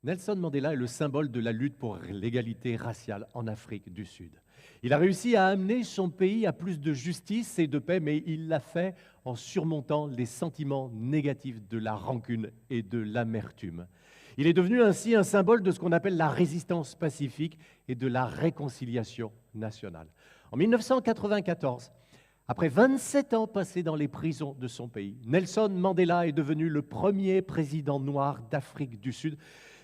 Nelson Mandela est le symbole de la lutte pour l'égalité raciale en Afrique du Sud. Il a réussi à amener son pays à plus de justice et de paix, mais il l'a fait en surmontant les sentiments négatifs de la rancune et de l'amertume. Il est devenu ainsi un symbole de ce qu'on appelle la résistance pacifique et de la réconciliation nationale. En 1994, après 27 ans passés dans les prisons de son pays, Nelson Mandela est devenu le premier président noir d'Afrique du Sud,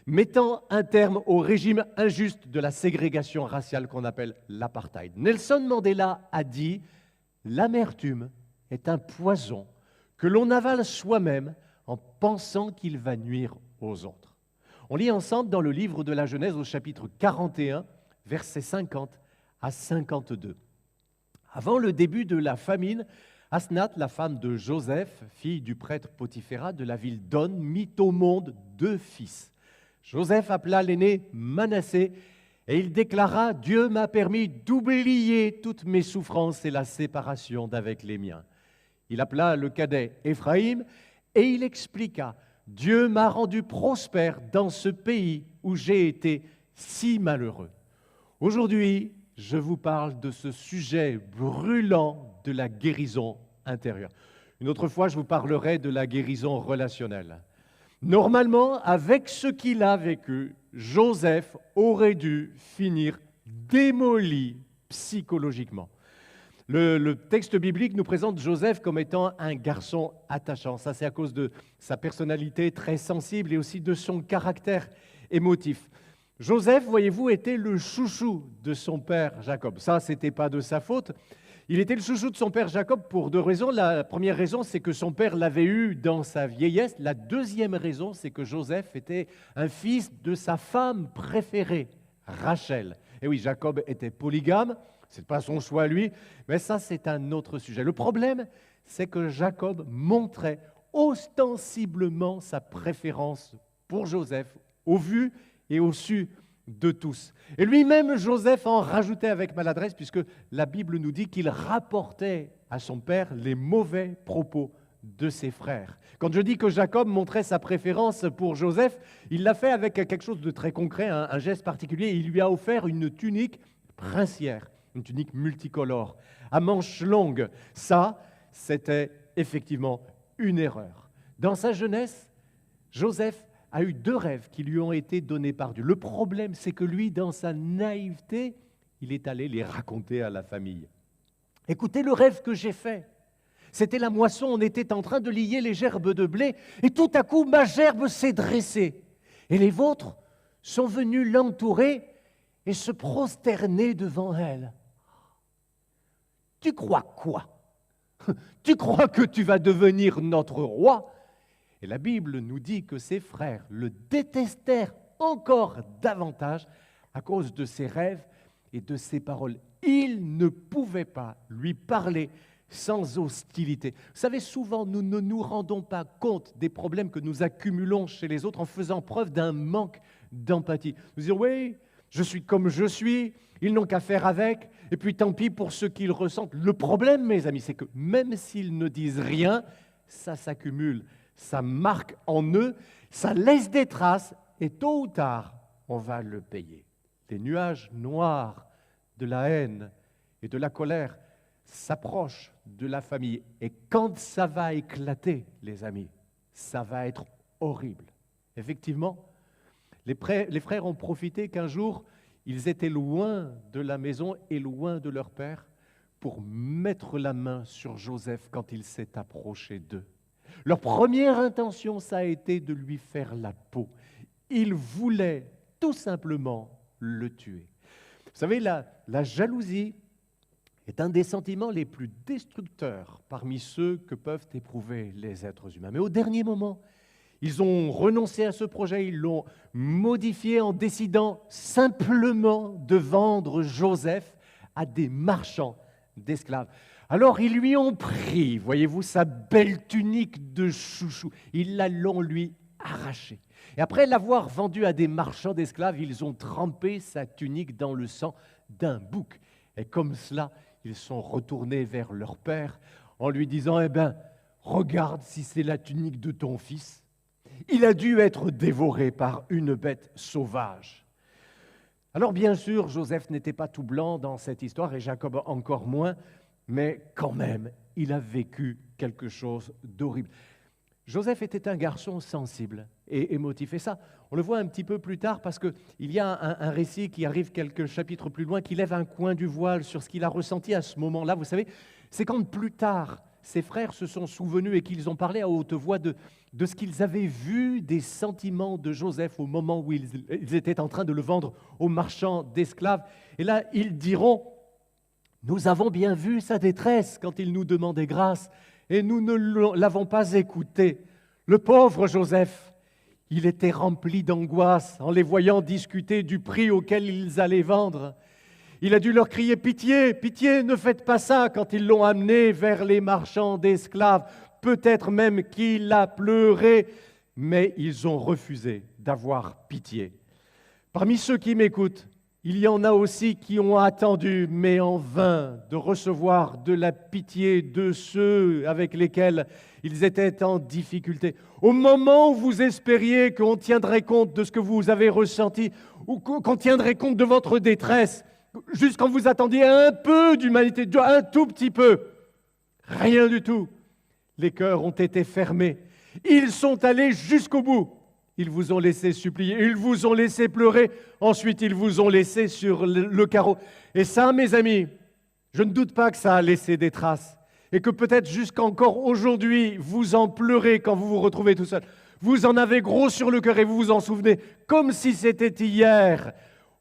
mettant un terme au régime injuste de la ségrégation raciale qu'on appelle l'apartheid. Nelson Mandela a dit « L'amertume est un poison que l'on avale soi-même en pensant qu'il va nuire aux autres. » On lit ensemble dans le livre de la Genèse au chapitre 41, versets 50 à 52. Avant le début de la famine, Asnath, la femme de Joseph, fille du prêtre Potiphéra de la ville d'On, mit au monde 2 fils. Joseph appela l'aîné Manassé et il déclara « Dieu m'a permis d'oublier toutes mes souffrances et la séparation d'avec les miens. » Il appela le cadet Éphraïm et il expliqua « Dieu m'a rendu prospère dans ce pays où j'ai été si malheureux. » Aujourd'hui, je vous parle de ce sujet brûlant de la guérison intérieure. Une autre fois, je vous parlerai de la guérison relationnelle. Normalement, avec ce qu'il a vécu, Joseph aurait dû finir démoli psychologiquement. Le texte biblique nous présente Joseph comme étant un garçon attachant. Ça, c'est à cause de sa personnalité très sensible et aussi de son caractère émotif. Joseph, voyez-vous, était le chouchou de son père Jacob. Ça, ce n'était pas de sa faute. Il était le chouchou de son père Jacob pour 2 raisons. La première raison, c'est que son père l'avait eu dans sa vieillesse. La deuxième raison, c'est que Joseph était un fils de sa femme préférée, Rachel. Et oui, Jacob était polygame, ce n'est pas son choix à lui, mais ça, c'est un autre sujet. Le problème, c'est que Jacob montrait ostensiblement sa préférence pour Joseph, au vu et au su de tous. Et lui-même, Joseph en rajoutait avec maladresse, puisque la Bible nous dit qu'il rapportait à son père les mauvais propos de ses frères. Quand je dis que Jacob montrait sa préférence pour Joseph, il l'a fait avec quelque chose de très concret, un geste particulier. Il lui a offert une tunique princière, une tunique multicolore, à manches longues. Ça, c'était effectivement une erreur. Dans sa jeunesse, Joseph a eu 2 rêves qui lui ont été donnés par Dieu. Le problème, c'est que lui, dans sa naïveté, il est allé les raconter à la famille. Écoutez le rêve que j'ai fait. C'était la moisson, on était en train de lier les gerbes de blé, et tout à coup, ma gerbe s'est dressée. Et les vôtres sont venus l'entourer et se prosterner devant elle. Tu crois quoi? Tu crois que tu vas devenir notre roi? Et la Bible nous dit que ses frères le détestèrent encore davantage à cause de ses rêves et de ses paroles. Ils ne pouvaient pas lui parler sans hostilité. Vous savez, souvent, nous ne nous rendons pas compte des problèmes que nous accumulons chez les autres en faisant preuve d'un manque d'empathie. Nous disons, oui, je suis comme je suis, ils n'ont qu'à faire avec, et puis tant pis pour ce qu'ils ressentent. Le problème, mes amis, c'est que même s'ils ne disent rien, ça s'accumule. Ça marque en eux, ça laisse des traces et tôt ou tard, on va le payer. Les nuages noirs de la haine et de la colère s'approchent de la famille et quand ça va éclater, les amis, ça va être horrible. Effectivement, les frères ont profité qu'un jour, ils étaient loin de la maison et loin de leur père pour mettre la main sur Joseph quand il s'est approché d'eux. Leur première intention, ça a été de lui faire la peau. Ils voulaient tout simplement le tuer. Vous savez, la jalousie est un des sentiments les plus destructeurs parmi ceux que peuvent éprouver les êtres humains. Mais au dernier moment, ils ont renoncé à ce projet, ils l'ont modifié en décidant simplement de vendre Joseph à des marchands d'esclaves. Alors ils lui ont pris, voyez-vous, sa belle tunique de chouchou. Ils la l'ont lui arrachée. Et après l'avoir vendue à des marchands d'esclaves, ils ont trempé sa tunique dans le sang d'un bouc. Et comme cela, ils sont retournés vers leur père en lui disant « Eh bien, regarde si c'est la tunique de ton fils. » Il a dû être dévoré par une bête sauvage. Alors bien sûr, Joseph n'était pas tout blanc dans cette histoire et Jacob encore moins, mais quand même, il a vécu quelque chose d'horrible. Joseph était un garçon sensible et émotif. Et ça, on le voit un petit peu plus tard parce qu'il y a un récit qui arrive quelques chapitres plus loin qui lève un coin du voile sur ce qu'il a ressenti à ce moment-là. Vous savez, c'est quand plus tard, ses frères se sont souvenus et qu'ils ont parlé à haute voix de ce qu'ils avaient vu des sentiments de Joseph au moment où ils étaient en train de le vendre aux marchands d'esclaves. Et là, ils diront, « Nous avons bien vu sa détresse quand il nous demandait grâce et nous ne l'avons pas écouté. Le pauvre Joseph, il était rempli d'angoisse en les voyant discuter du prix auquel ils allaient vendre. Il a dû leur crier « Pitié, pitié, ne faites pas ça » quand ils l'ont amené vers les marchands d'esclaves. Peut-être même qu'il a pleuré, mais ils ont refusé d'avoir pitié. Parmi ceux qui m'écoutent, il y en a aussi qui ont attendu, mais en vain, de recevoir de la pitié de ceux avec lesquels ils étaient en difficulté. Au moment où vous espériez qu'on tiendrait compte de ce que vous avez ressenti, ou qu'on tiendrait compte de votre détresse, juste quand vous attendiez un peu d'humanité, un tout petit peu, rien du tout. Les cœurs ont été fermés. Ils sont allés jusqu'au bout. Ils vous ont laissé supplier, ils vous ont laissé pleurer, ensuite ils vous ont laissé sur le carreau. Et ça, mes amis, je ne doute pas que ça a laissé des traces. Et que peut-être jusqu'encore aujourd'hui, vous en pleurez quand vous vous retrouvez tout seul. Vous en avez gros sur le cœur et vous vous en souvenez, comme si c'était hier,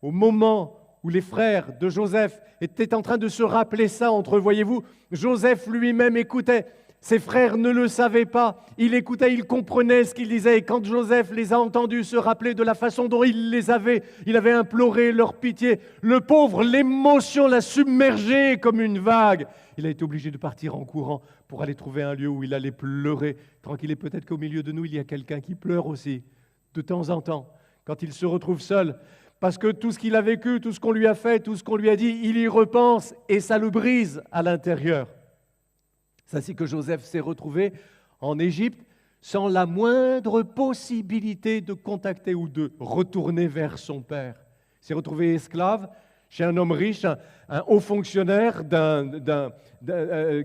au moment où les frères de Joseph étaient en train de se rappeler ça entre eux. Voyez-vous, Joseph lui-même écoutait. Ses frères ne le savaient pas. Il écoutait, il comprenait ce qu'il disait. Et quand Joseph les a entendus se rappeler de la façon dont il avait imploré leur pitié, le pauvre, l'émotion l'a submergé comme une vague. Il a été obligé de partir en courant pour aller trouver un lieu où il allait pleurer. Tranquille, et peut-être qu'au milieu de nous, il y a quelqu'un qui pleure aussi, de temps en temps, quand il se retrouve seul. Parce que tout ce qu'il a vécu, tout ce qu'on lui a fait, tout ce qu'on lui a dit, il y repense et ça le brise à l'intérieur. C'est ainsi que Joseph s'est retrouvé en Égypte sans la moindre possibilité de contacter ou de retourner vers son père. Il s'est retrouvé esclave chez un homme riche, un haut fonctionnaire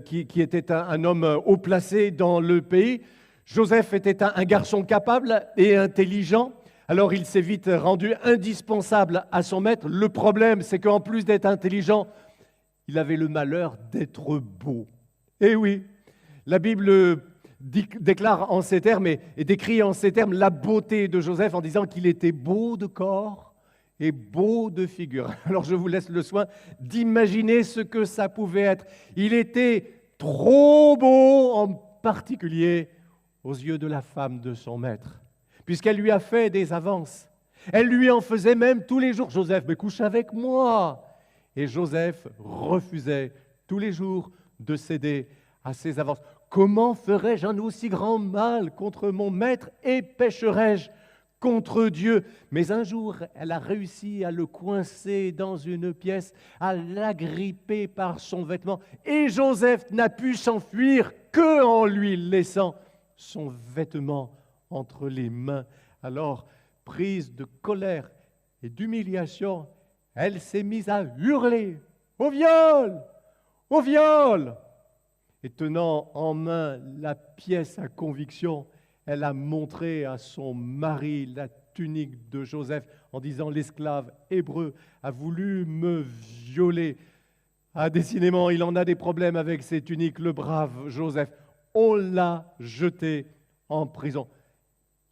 qui était un homme haut placé dans le pays. Joseph était un garçon capable et intelligent. Alors il s'est vite rendu indispensable à son maître. Le problème, c'est qu'en plus d'être intelligent, il avait le malheur d'être beau. Eh oui, la Bible déclare en ces termes et décrit en ces termes la beauté de Joseph en disant qu'il était beau de corps et beau de figure. Alors je vous laisse le soin d'imaginer ce que ça pouvait être. Il était trop beau, en particulier aux yeux de la femme de son maître, puisqu'elle lui a fait des avances. Elle lui en faisait même tous les jours. « Joseph, mais couche avec moi !» Et Joseph refusait tous les jours de céder à ses avances. « Comment ferais-je un aussi grand mal contre mon maître et pécherais-je contre Dieu ?» Mais un jour, elle a réussi à le coincer dans une pièce, à l'agripper par son vêtement. Et Joseph n'a pu s'enfuir qu'en lui laissant son vêtement entre les mains. Alors, prise de colère et d'humiliation, elle s'est mise à hurler « Au viol ! Au viol !» Et tenant en main la pièce à conviction, elle a montré à son mari la tunique de Joseph en disant « L'esclave hébreu a voulu me violer. » Ah, décidément, il en a des problèmes avec ses tuniques, le brave Joseph. On l'a jeté en prison.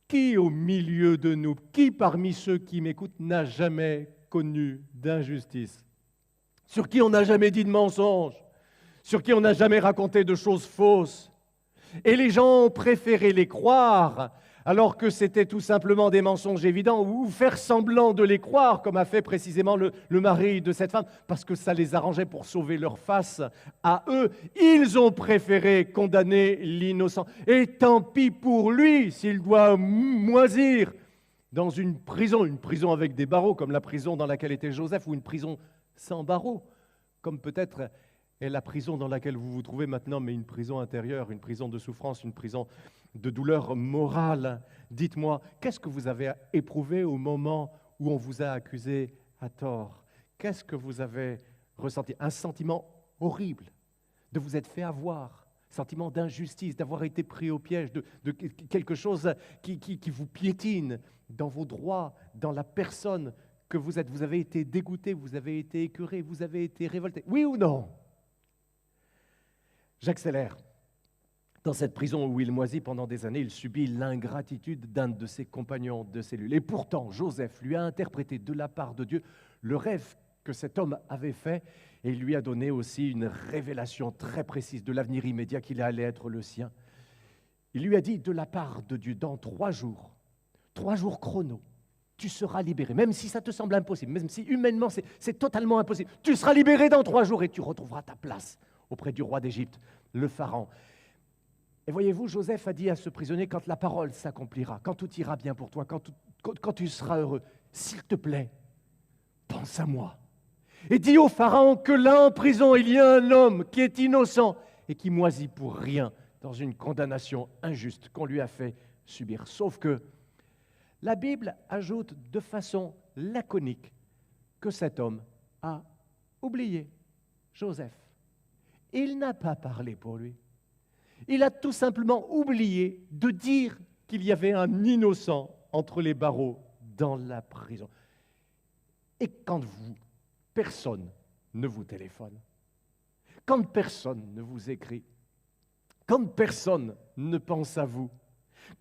Qui au milieu de nous, qui parmi ceux qui m'écoutent n'a jamais connu d'injustice? Sur qui on n'a jamais dit de mensonge? Sur qui on n'a jamais raconté de choses fausses? Et les gens ont préféré les croire alors que c'était tout simplement des mensonges évidents, ou faire semblant de les croire, comme a fait précisément le mari de cette femme, parce que ça les arrangeait pour sauver leur face à eux. Ils ont préféré condamner l'innocent. Et tant pis pour lui s'il doit moisir dans une prison avec des barreaux, comme la prison dans laquelle était Joseph, ou une prison sans barreaux, comme peut-être est la prison dans laquelle vous vous trouvez maintenant, mais une prison intérieure, une prison de souffrance, une prison de douleur morale. Dites-moi, qu'est-ce que vous avez éprouvé au moment où on vous a accusé à tort? Qu'est-ce que vous avez ressenti? Un sentiment horrible de vous être fait avoir, sentiment d'injustice, d'avoir été pris au piège, de quelque chose qui vous piétine dans vos droits, dans la personne que vous êtes. Vous avez été dégoûté, vous avez été écœuré, vous avez été révolté. Oui ou non? J'accélère. Dans cette prison où il moisit pendant des années, il subit l'ingratitude d'un de ses compagnons de cellule. Et pourtant, Joseph lui a interprété de la part de Dieu le rêve que cet homme avait fait, et il lui a donné aussi une révélation très précise de l'avenir immédiat qu'il allait être le sien. Il lui a dit de la part de Dieu, dans 3 jours chrono, tu seras libéré, même si ça te semble impossible, même si humainement c'est totalement impossible. Tu seras libéré dans 3 jours et tu retrouveras ta place auprès du roi d'Égypte, le Pharaon. Et voyez-vous, Joseph a dit à ce prisonnier, quand la parole s'accomplira, quand tout ira bien pour toi, quand tu seras heureux, s'il te plaît, pense à moi. Et dis au Pharaon que là en prison, il y a un homme qui est innocent et qui moisit pour rien dans une condamnation injuste qu'on lui a fait subir. Sauf que la Bible ajoute de façon laconique que cet homme a oublié Joseph. Il n'a pas parlé pour lui. Il a tout simplement oublié de dire qu'il y avait un innocent entre les barreaux dans la prison. Et quand personne ne vous téléphone, quand personne ne vous écrit, quand personne ne pense à vous,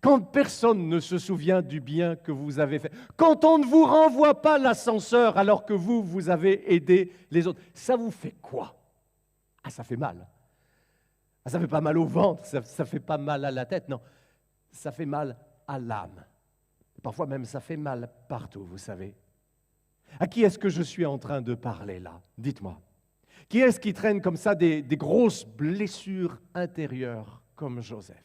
quand personne ne se souvient du bien que vous avez fait, quand on ne vous renvoie pas l'ascenseur alors que vous avez aidé les autres, ça vous fait quoi? Ah, ça fait mal. Ah, ça ne fait pas mal au ventre, ça ne fait pas mal à la tête, non. Ça fait mal à l'âme. Parfois même, ça fait mal partout, vous savez. À qui est-ce que je suis en train de parler là? Dites-moi. Qui est-ce qui traîne comme ça des grosses blessures intérieures comme Joseph?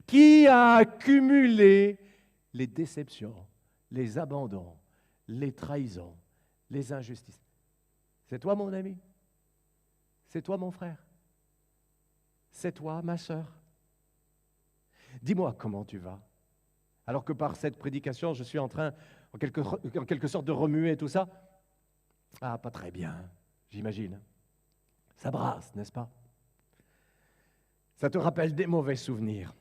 Qui a accumulé les déceptions, les abandons, les trahisons, les injustices? C'est toi, mon ami? C'est toi, mon frère? C'est toi, ma sœur? Dis-moi comment tu vas. Alors que par cette prédication, je suis en train, en quelque sorte, de remuer tout ça. Ah, pas très bien, j'imagine. Ça brasse, n'est-ce pas? Ça te rappelle des mauvais souvenirs.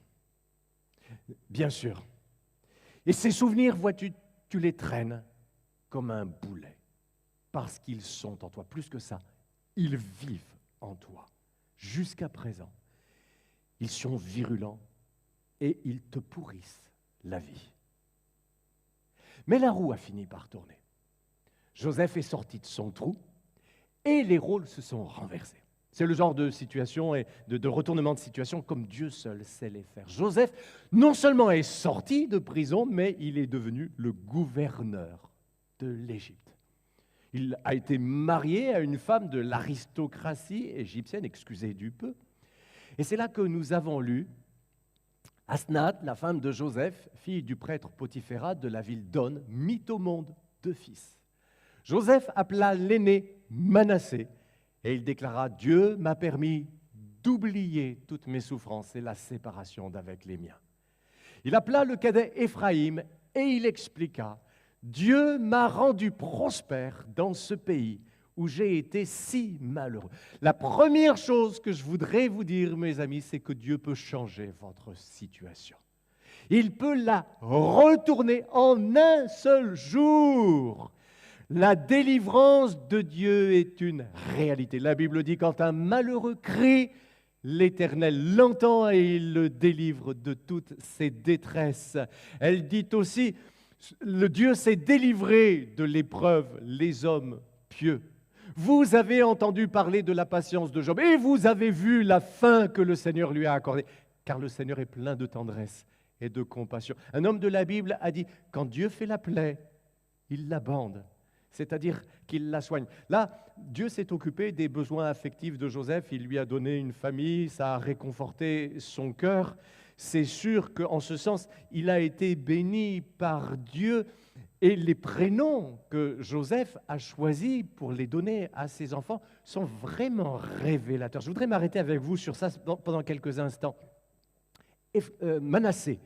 Bien sûr. Et ces souvenirs, vois-tu, tu les traînes comme un boulet. Parce qu'ils sont en toi. Plus que ça, ils vivent en toi. Jusqu'à présent. Ils sont virulents et ils te pourrissent la vie. Mais la roue a fini par tourner. Joseph est sorti de son trou et les rôles se sont renversés. C'est le genre de situation et de retournement de situation comme Dieu seul sait les faire. Joseph, non seulement est sorti de prison, mais il est devenu le gouverneur de l'Égypte. Il a été marié à une femme de l'aristocratie égyptienne, excusez du peu. Et c'est là que nous avons lu Asnath, la femme de Joseph, fille du prêtre Potiphéra de la ville d'On, mit au monde 2 fils. Joseph appela l'aîné Manassé et il déclara « Dieu m'a permis d'oublier toutes mes souffrances et la séparation d'avec les miens. » Il appela le cadet Éphraïm et il expliqua « Dieu m'a rendu prospère dans ce pays où j'ai été si malheureux. » La première chose que je voudrais vous dire, mes amis, c'est que Dieu peut changer votre situation. Il peut la retourner en un seul jour. La délivrance de Dieu est une réalité. La Bible dit, quand un malheureux crie, l'Éternel l'entend et il le délivre de toutes ses détresses. Elle dit aussi, le Dieu s'est délivré de l'épreuve, les hommes pieux. Vous avez entendu parler de la patience de Job et vous avez vu la fin que le Seigneur lui a accordée, car le Seigneur est plein de tendresse et de compassion. Un homme de la Bible a dit, quand Dieu fait la plaie, il la bande, c'est-à-dire qu'il la soigne. Là, Dieu s'est occupé des besoins affectifs de Joseph, il lui a donné une famille, ça a réconforté son cœur. c'est sûr qu'en ce sens, il a été béni par Dieu. Et les prénoms que Joseph a choisis pour les donner à ses enfants sont vraiment révélateurs. Je voudrais m'arrêter avec vous sur ça pendant quelques instants. Manassé,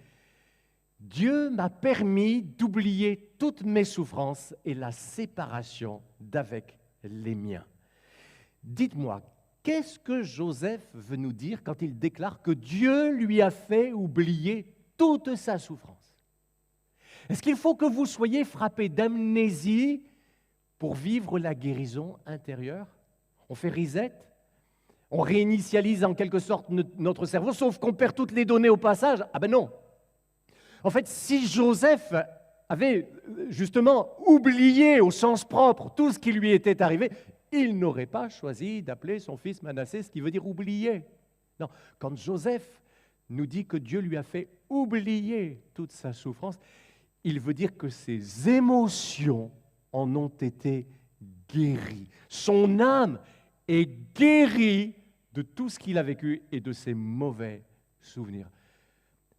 Dieu m'a permis d'oublier toutes mes souffrances et la séparation d'avec les miens. Dites-moi, qu'est-ce que Joseph veut nous dire quand il déclare que Dieu lui a fait oublier toute sa souffrance? Est-ce qu'il faut que vous soyez frappé d'amnésie pour vivre la guérison intérieure? On fait reset, on réinitialise en quelque sorte notre cerveau, sauf qu'on perd toutes les données au passage. Ah ben non! En fait, si Joseph avait justement oublié au sens propre tout ce qui lui était arrivé, il n'aurait pas choisi d'appeler son fils Manassé, ce qui veut dire oublier. Non, quand Joseph nous dit que Dieu lui a fait oublier toute sa souffrance, il veut dire que ses émotions en ont été guéries. Son âme est guérie de tout ce qu'il a vécu et de ses mauvais souvenirs.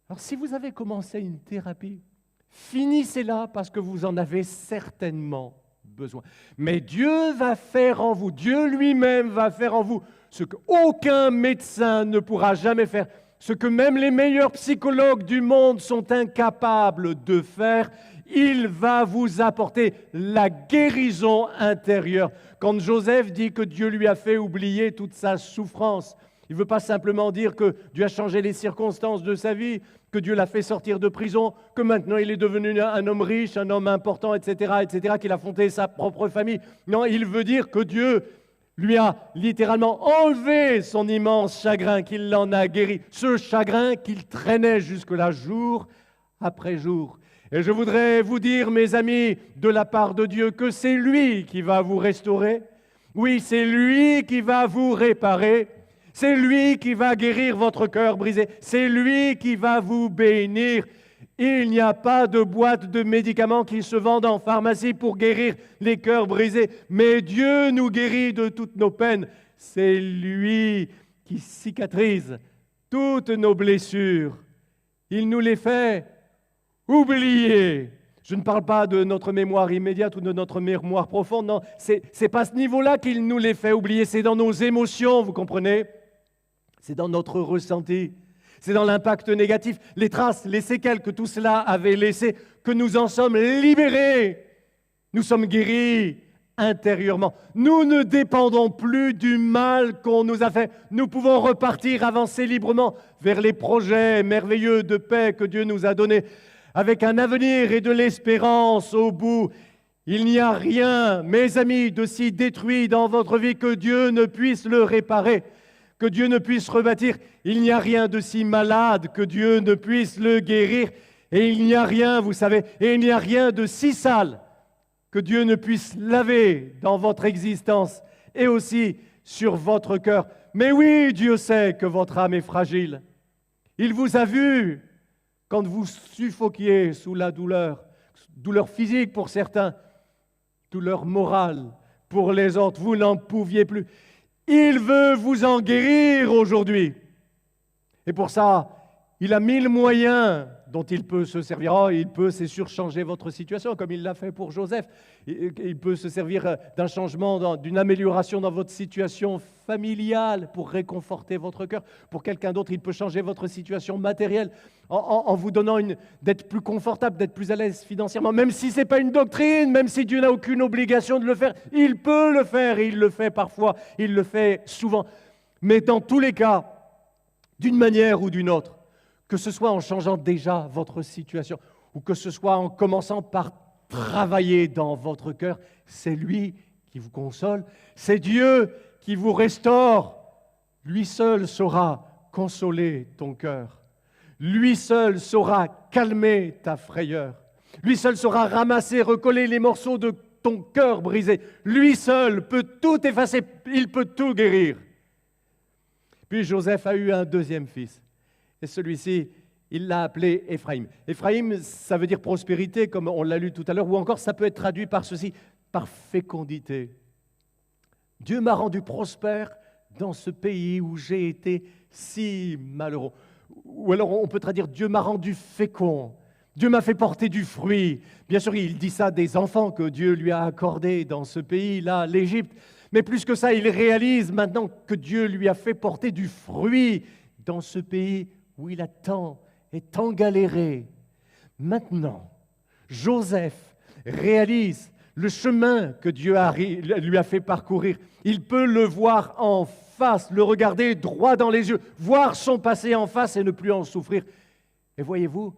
Alors, si vous avez commencé une thérapie, finissez-la parce que vous en avez certainement besoin. Mais Dieu va faire en vous, Dieu lui-même va faire en vous ce qu'aucun médecin ne pourra jamais faire, ce que même les meilleurs psychologues du monde sont incapables de faire. Il va vous apporter la guérison intérieure. Quand Joseph dit que Dieu lui a fait oublier toute sa souffrance, il ne veut pas simplement dire que Dieu a changé les circonstances de sa vie, que Dieu l'a fait sortir de prison, que maintenant il est devenu un homme riche, un homme important, etc., qu'il a fondé sa propre famille. Non, il veut dire que Dieu lui a littéralement enlevé son immense chagrin, qu'il l'en a guéri, ce chagrin qu'il traînait jusque-là jour après jour. Et je voudrais vous dire, mes amis, de la part de Dieu, que c'est lui qui va vous restaurer. Oui, c'est lui qui va vous réparer. C'est lui qui va guérir votre cœur brisé. C'est lui qui va vous bénir. Il n'y a pas de boîte de médicaments qui se vendent en pharmacie pour guérir les cœurs brisés. Mais Dieu nous guérit de toutes nos peines. C'est lui qui cicatrise toutes nos blessures. Il nous les fait oublier. Je ne parle pas de notre mémoire immédiate ou de notre mémoire profonde. Non, c'est pas à ce niveau-là qu'il nous les fait oublier. C'est dans nos émotions, vous comprenez? C'est dans notre ressenti, c'est dans l'impact négatif, les traces, les séquelles que tout cela avait laissées, que nous en sommes libérés. Nous sommes guéris intérieurement. Nous ne dépendons plus du mal qu'on nous a fait. Nous pouvons repartir, avancer librement vers les projets merveilleux de paix que Dieu nous a donnés, avec un avenir et de l'espérance au bout. Il n'y a rien, mes amis, de si détruit dans votre vie que Dieu ne puisse le réparer, que Dieu ne puisse rebâtir. Il n'y a rien de si malade que Dieu ne puisse le guérir. Et il n'y a rien, vous savez, et il n'y a rien de si sale que Dieu ne puisse laver dans votre existence et aussi sur votre cœur. Mais oui, Dieu sait que votre âme est fragile. Il vous a vu quand vous suffoquiez sous la douleur physique pour certains, douleur morale pour les autres. Vous n'en pouviez plus. Il veut vous en guérir aujourd'hui. Et pour ça, il a 1000 moyens dont il peut se servir. Oh, il peut, c'est sûr, changer votre situation, comme il l'a fait pour Joseph. Il peut se servir d'un changement, d'une amélioration dans votre situation familiale pour réconforter votre cœur. Pour quelqu'un d'autre, il peut changer votre situation matérielle en vous donnant d'être plus confortable, d'être plus à l'aise financièrement. Même si ce n'est pas une doctrine, même si Dieu n'a aucune obligation de le faire, il peut le faire et il le fait parfois, il le fait souvent. Mais dans tous les cas, d'une manière ou d'une autre, que ce soit en changeant déjà votre situation ou que ce soit en commençant par travailler dans votre cœur, c'est lui qui vous console, c'est Dieu qui vous restaure. Lui seul saura consoler ton cœur. Lui seul saura calmer ta frayeur. Lui seul saura ramasser, recoller les morceaux de ton cœur brisé. Lui seul peut tout effacer, il peut tout guérir. Puis Joseph a eu un deuxième fils. Et celui-ci, il l'a appelé Éphraïm. Éphraïm, ça veut dire prospérité, comme on l'a lu tout à l'heure, ou encore ça peut être traduit par ceci, par fécondité. Dieu m'a rendu prospère dans ce pays où j'ai été si malheureux. Ou alors on peut traduire « Dieu m'a rendu fécond ». Dieu m'a fait porter du fruit. Bien sûr, il dit ça des enfants que Dieu lui a accordés dans ce pays-là, l'Égypte. Mais plus que ça, il réalise maintenant que Dieu lui a fait porter du fruit dans ce pays où il a tant et tant galéré. Maintenant, Joseph réalise le chemin que Dieu lui a fait parcourir. Il peut le voir en face, le regarder droit dans les yeux, voir son passé en face et ne plus en souffrir. Et voyez-vous,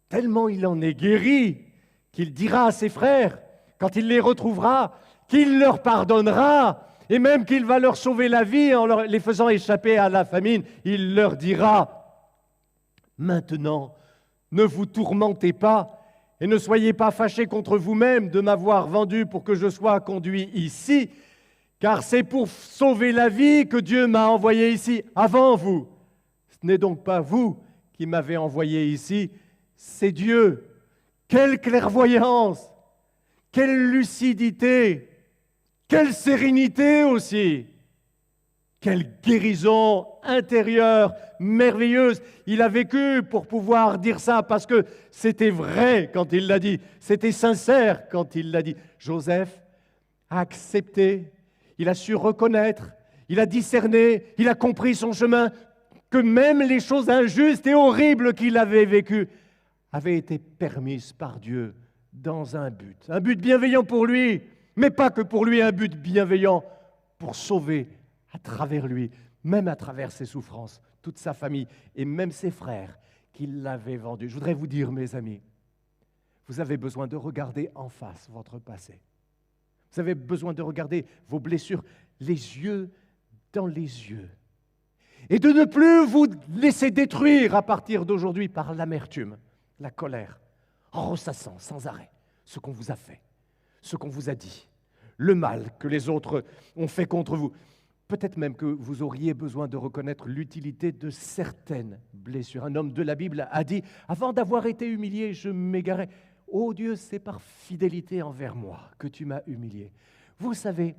tellement il en est guéri qu'il dira à ses frères, quand il les retrouvera, qu'il leur pardonnera et même qu'il va leur sauver la vie en les faisant échapper à la famine. Il leur dira, maintenant, ne vous tourmentez pas et ne soyez pas fâchés contre vous-même de m'avoir vendu pour que je sois conduit ici, car c'est pour sauver la vie que Dieu m'a envoyé ici avant vous. Ce n'est donc pas vous qui m'avez envoyé ici, c'est Dieu. Quelle clairvoyance, quelle lucidité, quelle sérénité aussi, quelle guérison intérieure merveilleuse. Il a vécu pour pouvoir dire ça parce que c'était vrai quand il l'a dit, c'était sincère quand il l'a dit. Joseph a accepté, il a su reconnaître, il a discerné, il a compris son chemin, que même les choses injustes et horribles qu'il avait vécues avaient été permises par Dieu dans un but bienveillant pour lui, mais pas que pour lui, un but bienveillant pour sauver à travers lui, même à travers ses souffrances, toute sa famille et même ses frères qui l'avaient vendu. Je voudrais vous dire, mes amis, vous avez besoin de regarder en face votre passé. Vous avez besoin de regarder vos blessures, les yeux dans les yeux. Et de ne plus vous laisser détruire à partir d'aujourd'hui par l'amertume, la colère, en ressassant sans arrêt ce qu'on vous a fait, ce qu'on vous a dit, le mal que les autres ont fait contre vous. Peut-être même que vous auriez besoin de reconnaître l'utilité de certaines blessures. Un homme de la Bible a dit, avant d'avoir été humilié, je m'égarais. Oh Dieu, c'est par fidélité envers moi que tu m'as humilié. Vous savez,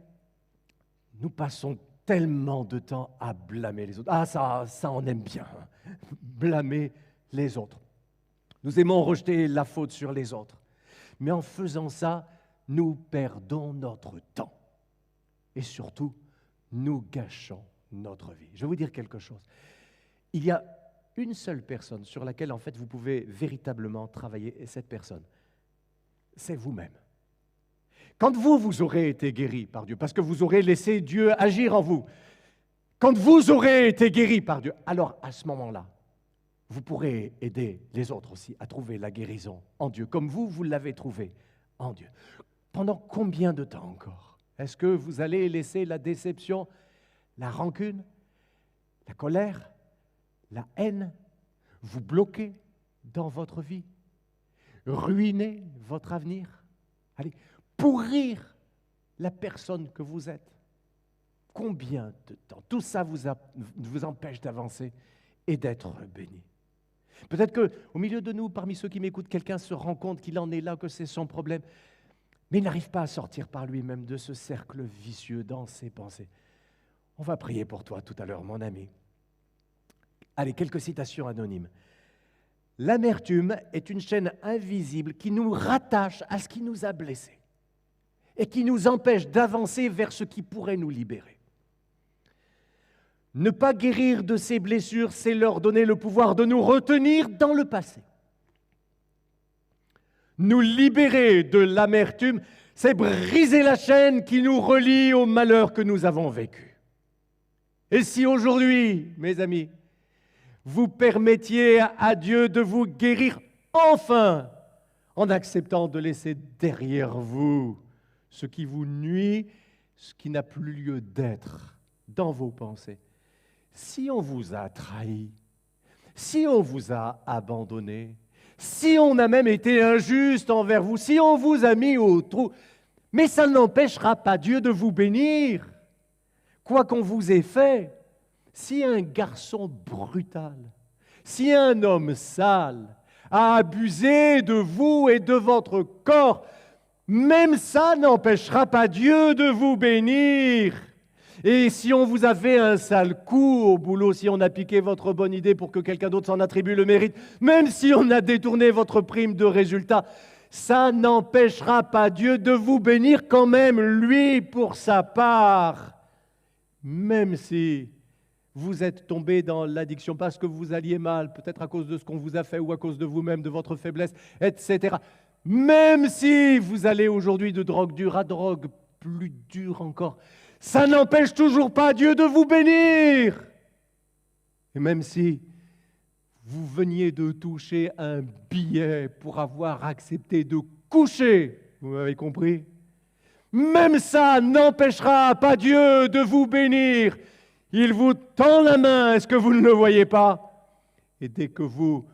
nous passons tellement de temps à blâmer les autres. Ah, ça on aime bien, hein. Blâmer les autres. Nous aimons rejeter la faute sur les autres. Mais en faisant ça, nous perdons notre temps. Et surtout, nous gâchons notre vie. Je vais vous dire quelque chose. Il y a une seule personne sur laquelle, en fait, vous pouvez véritablement travailler, et cette personne, c'est vous-même. Quand vous aurez été guéri par Dieu, parce que vous aurez laissé Dieu agir en vous, quand vous aurez été guéri par Dieu, alors à ce moment-là, vous pourrez aider les autres aussi à trouver la guérison en Dieu, comme vous l'avez trouvé en Dieu. Pendant combien de temps encore? Est-ce que vous allez laisser la déception, la rancune, la colère, la haine vous bloquer dans votre vie, ruiner votre avenir? Allez, pourrir la personne que vous êtes. Combien de temps? Tout ça vous empêche d'avancer et d'être béni. Peut-être qu'au milieu de nous, parmi ceux qui m'écoutent, quelqu'un se rend compte qu'il en est là, que c'est son problème, mais il n'arrive pas à sortir par lui-même de ce cercle vicieux dans ses pensées. On va prier pour toi tout à l'heure, mon ami. Allez, quelques citations anonymes. L'amertume est une chaîne invisible qui nous rattache à ce qui nous a blessés et qui nous empêche d'avancer vers ce qui pourrait nous libérer. Ne pas guérir de ces blessures, c'est leur donner le pouvoir de nous retenir dans le passé. Nous libérer de l'amertume, c'est briser la chaîne qui nous relie au malheur que nous avons vécu. Et si aujourd'hui, mes amis, vous permettiez à Dieu de vous guérir enfin, en acceptant de laisser derrière vous ce qui vous nuit, ce qui n'a plus lieu d'être dans vos pensées. Si on vous a trahi, si on vous a abandonné, si on a même été injuste envers vous, si on vous a mis au trou, mais ça n'empêchera pas Dieu de vous bénir, quoi qu'on vous ait fait. Si un garçon brutal, si un homme sale a abusé de vous et de votre corps, même ça n'empêchera pas Dieu de vous bénir. Et si on vous a fait un sale coup au boulot, si on a piqué votre bonne idée pour que quelqu'un d'autre s'en attribue le mérite, même si on a détourné votre prime de résultat, ça n'empêchera pas Dieu de vous bénir quand même, lui, pour sa part. Même si vous êtes tombé dans l'addiction parce que vous alliez mal, peut-être à cause de ce qu'on vous a fait ou à cause de vous-même, de votre faiblesse, etc. Même si vous allez aujourd'hui de drogue dure à drogue plus dure encore, ça n'empêche toujours pas Dieu de vous bénir. Et même si vous veniez de toucher un billet pour avoir accepté de coucher, vous m'avez compris? Même ça n'empêchera pas Dieu de vous bénir. Il vous tend la main, est-ce que vous ne le voyez pas? Et dès que vous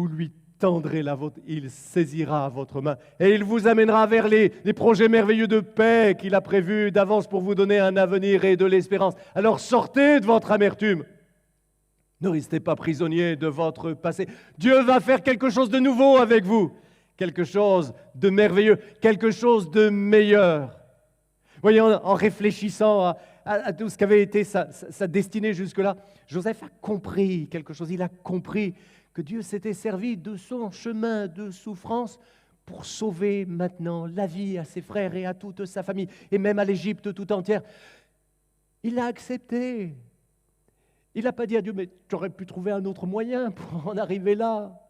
lui tendrez la vôtre, il saisira votre main et il vous amènera vers les projets merveilleux de paix qu'il a prévus d'avance pour vous donner un avenir et de l'espérance. Alors sortez de votre amertume. Ne restez pas prisonnier de votre passé. Dieu va faire quelque chose de nouveau avec vous, quelque chose de merveilleux, quelque chose de meilleur. Voyez, en réfléchissant à tout ce qu'avait été sa destinée jusque-là, Joseph a compris quelque chose. Il a compris que Dieu s'était servi de son chemin de souffrance pour sauver maintenant la vie à ses frères et à toute sa famille, et même à l'Égypte tout entière. Il l'a accepté. Il n'a pas dit à Dieu, mais tu aurais pu trouver un autre moyen pour en arriver là.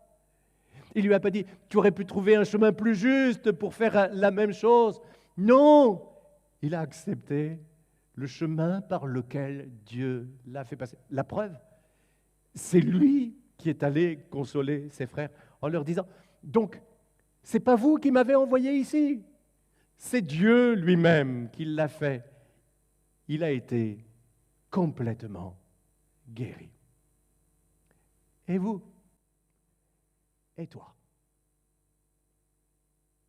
Il ne lui a pas dit, tu aurais pu trouver un chemin plus juste pour faire la même chose. Non, il a accepté le chemin par lequel Dieu l'a fait passer. La preuve, c'est lui qui est allé consoler ses frères en leur disant, donc, ce n'est pas vous qui m'avez envoyé ici, c'est Dieu lui-même qui l'a fait. Il a été complètement guéri. Et vous? Et toi?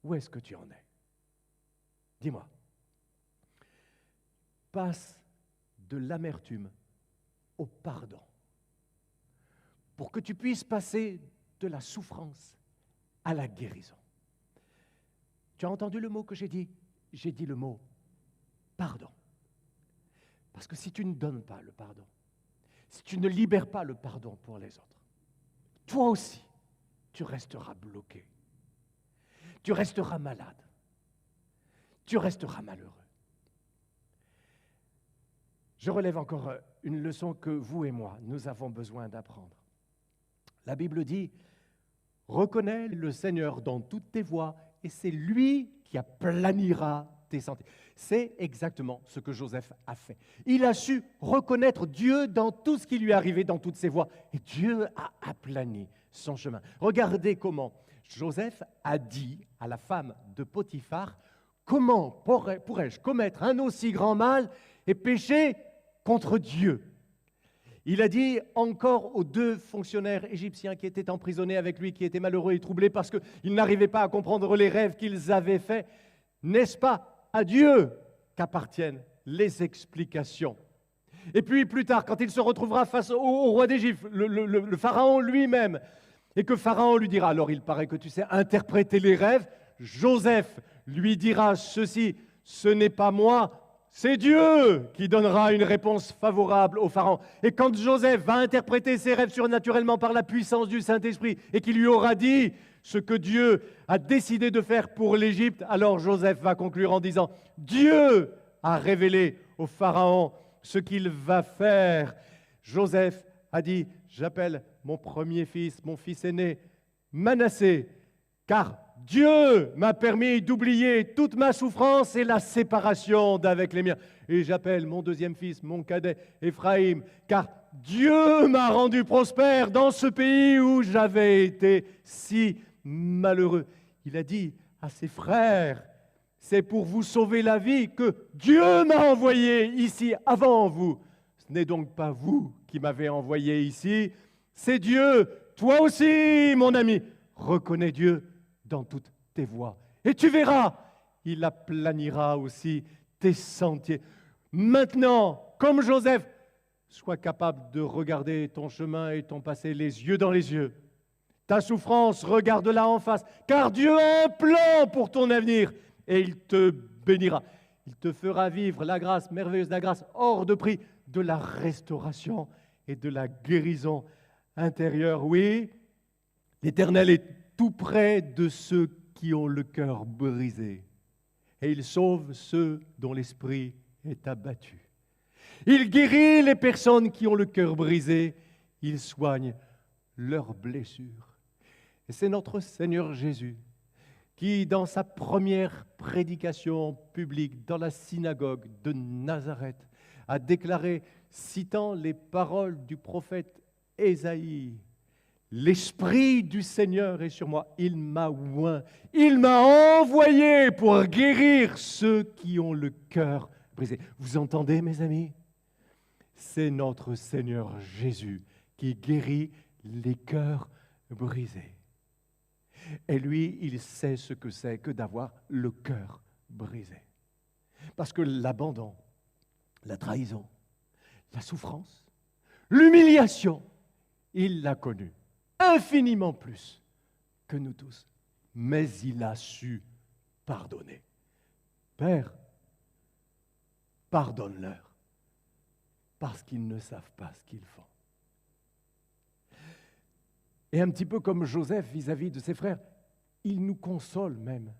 Où est-ce que tu en es? Dis-moi. Passe de l'amertume au pardon pour que tu puisses passer de la souffrance à la guérison. Tu as entendu le mot que j'ai dit? J'ai dit le mot pardon. Parce que si tu ne donnes pas le pardon, si tu ne libères pas le pardon pour les autres, toi aussi, tu resteras bloqué. Tu resteras malade. Tu resteras malheureux. Je relève encore une leçon que vous et moi, nous avons besoin d'apprendre. La Bible dit, reconnais le Seigneur dans toutes tes voies et c'est lui qui aplanira tes sentiers. C'est exactement ce que Joseph a fait. Il a su reconnaître Dieu dans tout ce qui lui arrivait, dans toutes ses voies. Et Dieu a aplani son chemin. Regardez comment Joseph a dit à la femme de Potiphar, comment pourrais-je commettre un aussi grand mal et pécher contre Dieu? Il a dit encore aux 2 fonctionnaires égyptiens qui étaient emprisonnés avec lui, qui étaient malheureux et troublés parce qu'ils n'arrivaient pas à comprendre les rêves qu'ils avaient faits, n'est-ce pas à Dieu qu'appartiennent les explications? Et puis plus tard, quand il se retrouvera face au roi d'Égypte, le pharaon lui-même, et que pharaon lui dira, alors il paraît que tu sais interpréter les rêves, Joseph lui dira ceci, ce n'est pas moi, c'est Dieu qui donnera une réponse favorable au pharaon. Et quand Joseph va interpréter ses rêves surnaturellement par la puissance du Saint-Esprit et qu'il lui aura dit ce que Dieu a décidé de faire pour l'Égypte, alors Joseph va conclure en disant « Dieu a révélé au pharaon ce qu'il va faire. » Joseph a dit « J'appelle mon premier fils, mon fils aîné, Manassé, car Dieu m'a permis d'oublier toute ma souffrance et la séparation d'avec les miens. Et j'appelle mon deuxième fils, mon cadet, Éphraïm, car Dieu m'a rendu prospère dans ce pays où j'avais été si malheureux. » Il a dit à ses frères, c'est pour vous sauver la vie que Dieu m'a envoyé ici avant vous. Ce n'est donc pas vous qui m'avez envoyé ici, c'est Dieu. Toi aussi, mon ami, reconnais Dieu dans toutes tes voies. Et tu verras, il aplanira aussi tes sentiers. Maintenant, comme Joseph, sois capable de regarder ton chemin et ton passé les yeux dans les yeux. Ta souffrance, regarde-la en face, car Dieu a un plan pour ton avenir et il te bénira. Il te fera vivre la grâce merveilleuse, la grâce hors de prix, de la restauration et de la guérison intérieure. Oui, l'Éternel est tout près de ceux qui ont le cœur brisé et il sauve ceux dont l'esprit est abattu. Il guérit les personnes qui ont le cœur brisé, il soigne leurs blessures. Et c'est notre Seigneur Jésus qui, dans sa première prédication publique dans la synagogue de Nazareth, a déclaré, citant les paroles du prophète Ésaïe, « L'Esprit du Seigneur est sur moi, il m'a oint, il m'a envoyé pour guérir ceux qui ont le cœur brisé. » Vous entendez, mes amis? C'est notre Seigneur Jésus qui guérit les cœurs brisés. Et lui, il sait ce que c'est que d'avoir le cœur brisé. Parce que l'abandon, la trahison, la souffrance, l'humiliation, il l'a connu infiniment plus que nous tous. Mais il a su pardonner. Père, pardonne-leur, parce qu'ils ne savent pas ce qu'ils font. Et un petit peu comme Joseph vis-à-vis de ses frères, il nous console même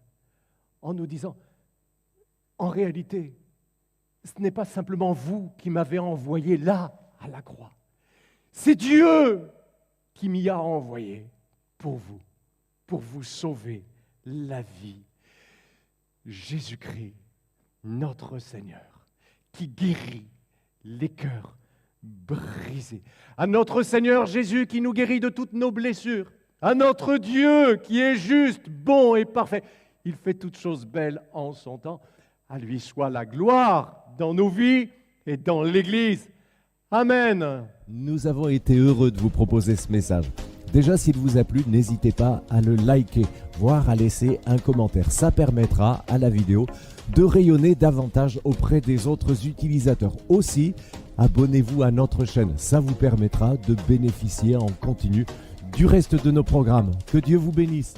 en nous disant, en réalité, ce n'est pas simplement vous qui m'avez envoyé là, à la croix. C'est Dieu qui m'y a envoyé pour vous sauver la vie. Jésus-Christ, notre Seigneur, qui guérit les cœurs brisés. À notre Seigneur Jésus qui nous guérit de toutes nos blessures. À notre Dieu qui est juste, bon et parfait. Il fait toutes choses belles en son temps. À lui soit la gloire dans nos vies et dans l'Église. Amen. Nous avons été heureux de vous proposer ce message. Déjà, s'il vous a plu, n'hésitez pas à le liker, voire à laisser un commentaire. Ça permettra à la vidéo de rayonner davantage auprès des autres utilisateurs. Aussi, abonnez-vous à notre chaîne. Ça vous permettra de bénéficier en continu du reste de nos programmes. Que Dieu vous bénisse.